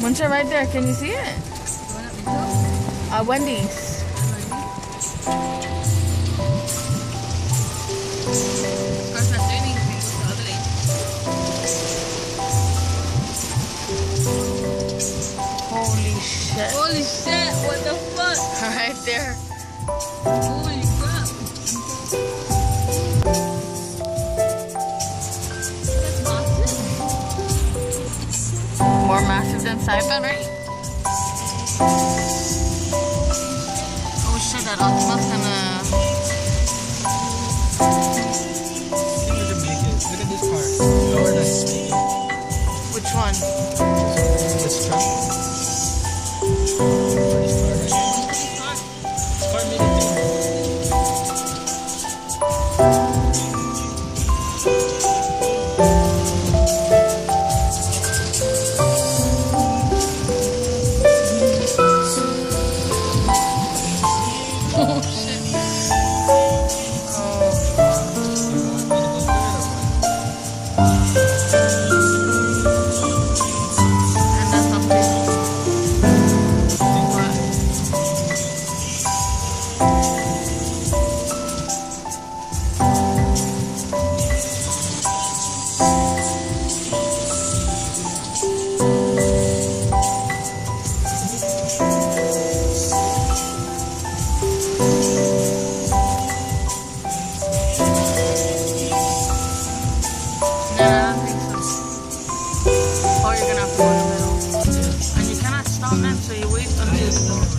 Munch it right there. Can you see it? Wendy's. Holy shit. Holy shit, what the fuck? Right there. Holy crap. That's massive. More massive than Saipan, right? Oh shit, that Optimus gonna... Look at this part. Lower the speed. Which one? This truck. This car right here. This car made it Oh shit. And that's not big. What? No, I don't think so. Or you're gonna have to go in the middle. And you cannot stop them, so you wait until